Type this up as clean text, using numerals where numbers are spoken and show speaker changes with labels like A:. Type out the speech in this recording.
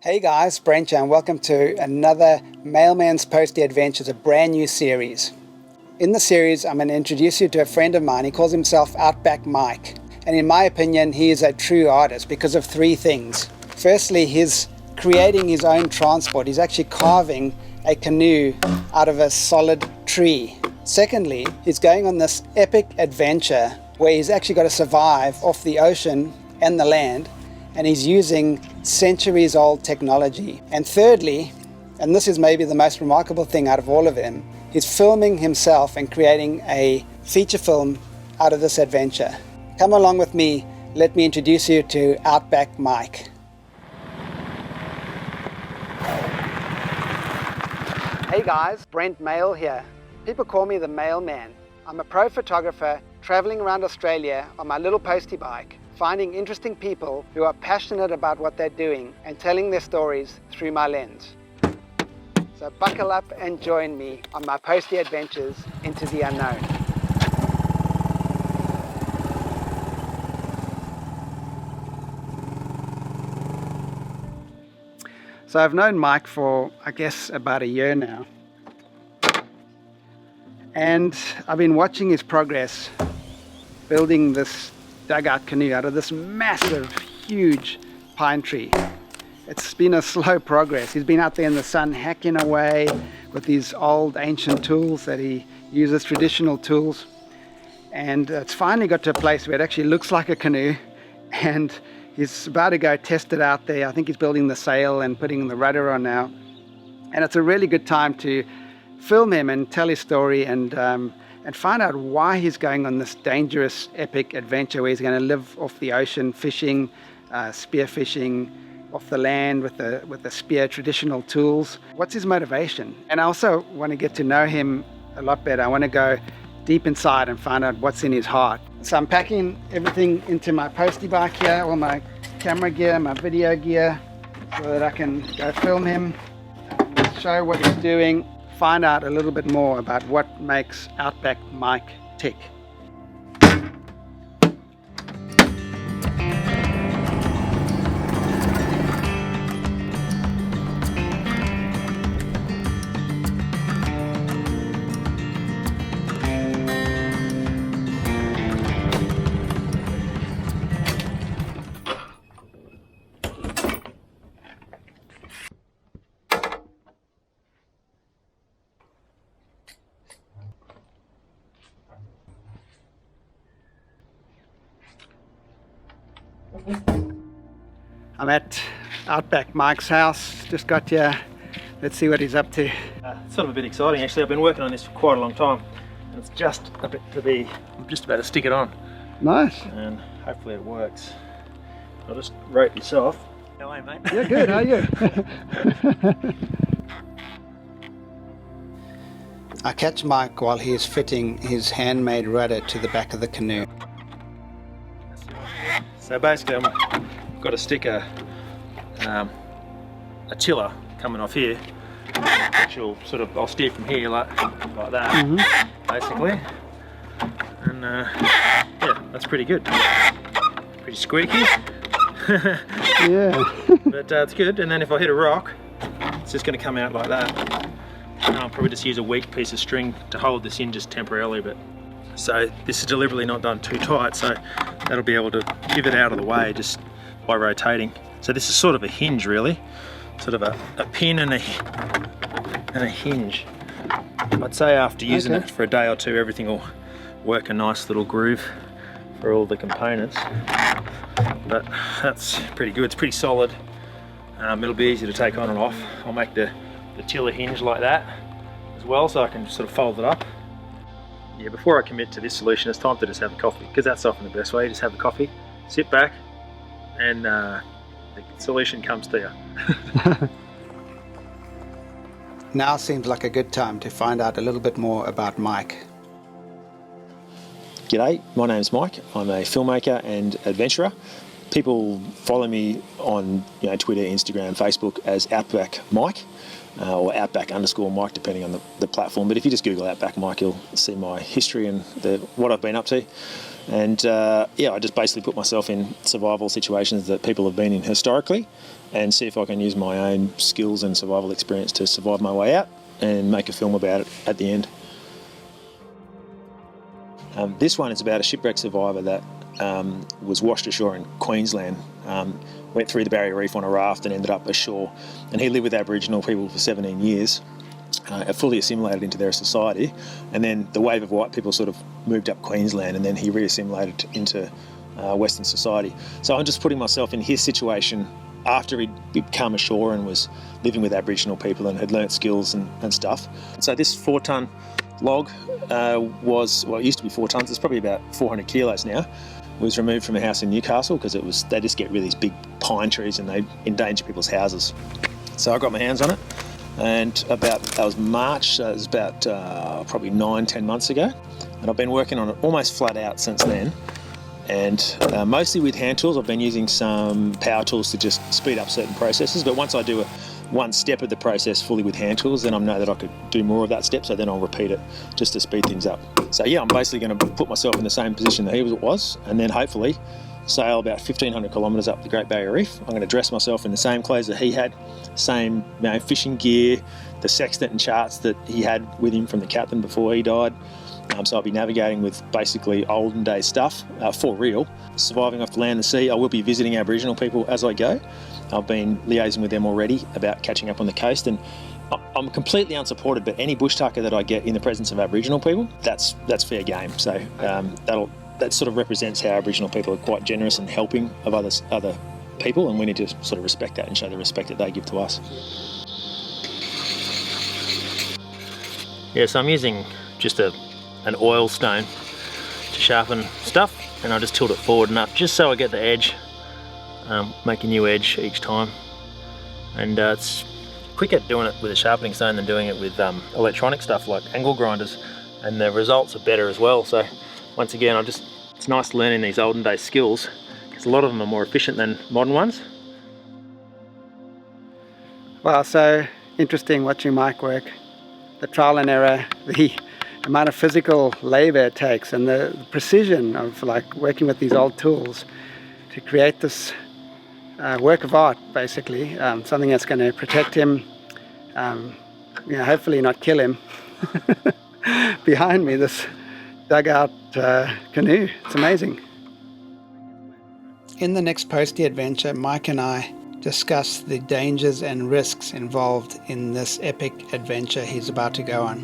A: Hey guys, Brent and welcome to another Mailman's Postie Adventures, a brand new series. In the series, I'm going to introduce you to a friend of mine. He calls himself Outback Mike. And in my opinion, he is a true artist because of three things. Firstly, he's creating his own transport. He's actually carving a canoe out of a solid tree. Secondly, he's going on this epic adventure where he's actually got to survive off the ocean and the land. And he's using centuries-old technology. And thirdly, and this is maybe the most remarkable thing out of all of them, he's filming himself and creating a feature film out of this adventure. Come along with me, let me introduce you to Outback Mike. Hey guys, Brent Mail here. People call me the Mailman. I'm a pro photographer traveling around Australia on my little Postie bike, finding interesting people who are passionate about what they're doing and telling their stories through my lens. So buckle up and join me on my Postie adventures into the unknown. So I've known Mike for, I guess, about a year now. And I've been watching his progress building this dugout canoe out of this massive, huge pine tree. It's been a slow progress. He's been out there in the sun hacking away with these old ancient tools that he uses, traditional tools. And it's finally got to a place where it actually looks like a canoe, and he's about to go test it out there. I think he's building the sail and putting the rudder on now. And it's a really good time to film him and tell his story and find out why he's going on this dangerous, epic adventure where he's going to live off the ocean, fishing, spear fishing, off the land with the spear, traditional tools. What's his motivation? And I also want to get to know him a lot better. I want to go deep inside and find out what's in his heart. So I'm packing everything into my Postie bike here, all my camera gear, my video gear, so that I can go film him, show what he's doing, find out a little bit more about what makes Outback Mike tick. I'm at Outback Mike's house, just got here. Let's see what he's up to.
B: It's sort of a bit exciting actually. I've been working on this for quite a long time and it's just a bit to be, I'm just about to stick it on.
A: Nice.
B: And hopefully it works. I'll just rope this off. How are you, mate?
A: Yeah, good, how are you? I catch Mike while he is fitting his handmade rudder to the back of the canoe.
B: So basically I've got to stick a tiller coming off here, which will sort of, I'll steer from here like that, basically. And yeah, that's pretty good. Pretty squeaky.
A: Yeah.
B: But it's good. And then if I hit a rock, it's just going to come out like that. And I'll probably just use a weak piece of string to hold this in just temporarily. But so this is deliberately not done too tight, so that'll be able to give it out of the way just by rotating. So this is sort of a hinge really, sort of a pin and a hinge. I'd say after using it for a day or two, everything will work a nice little groove for all the components. But that's pretty good, it's pretty solid. It'll be easy to take on and off. I'll make the tiller hinge like that as well, so I can sort of fold it up. Yeah, before I commit to this solution, it's time to just have a coffee, because that's often the best way. Just have a coffee, sit back, and the solution comes to you.
A: Now seems like a good time to find out a little bit more about Mike.
C: G'day, my name's Mike. I'm a filmmaker and adventurer,
B: People follow me on Twitter, Instagram, Facebook as Outback Mike, or Outback_Mike, depending on the platform. But if you just Google Outback Mike, you'll see my history and what I've been up to. And I just basically put myself in survival situations that people have been in historically, and see if I can use my own skills and survival experience to survive my way out and make a film about it at the end. This one is about a shipwreck survivor that was washed ashore in Queensland, went through the Barrier Reef on a raft and ended up ashore. And he lived with Aboriginal people for 17 years, fully assimilated into their society. And then the wave of white people sort of moved up Queensland, and then he re-assimilated into Western society. So I'm just putting myself in his situation after he'd come ashore and was living with Aboriginal people and had learnt skills and stuff. So this 4-ton log it used to be 4 tons, it's probably about 400 kilos now, was removed from a house in Newcastle because they just get really these big pine trees and they endanger people's houses. So I got my hands on it, and that was March, so it was about probably 9-10 months ago, and I've been working on it almost flat out since then. And mostly with hand tools. I've been using some power tools to just speed up certain processes, but once I do one step of the process fully with hand tools, then I know that I could do more of that step, so then I'll repeat it just to speed things up. So yeah, I'm basically going to put myself in the same position that he was, and then hopefully sail about 1,500 kilometres up the Great Barrier Reef. I'm going to dress myself in the same clothes that he had, same fishing gear, the sextant and charts that he had with him from the captain before he died. So I'll be navigating with basically olden day stuff, for real, surviving off the land and sea. I will be visiting Aboriginal people as I go. I've been liaising with them already about catching up on the coast, and I'm completely unsupported, but any bush tucker that I get in the presence of Aboriginal people, that's fair game. So that sort of represents how Aboriginal people are quite generous and helping of other people, and we need to sort of respect that and show the respect that they give to us. Yeah, so I'm using just an oil stone to sharpen stuff, and I just tilt it forward and up just so I get the edge, make a new edge each time. And it's quicker doing it with a sharpening stone than doing it with electronic stuff like angle grinders, and the results are better as well. So once again, it's nice learning these olden day skills because a lot of them are more efficient than modern ones.
A: Wow, so interesting watching Mike work. The trial and error, the amount of physical labor it takes, and the precision of working with these old tools to create this work of art, basically, something that's going to protect him, hopefully not kill him. Behind me, this dugout canoe, it's amazing. In the next Postie adventure, Mike and I discuss the dangers and risks involved in this epic adventure he's about to go on.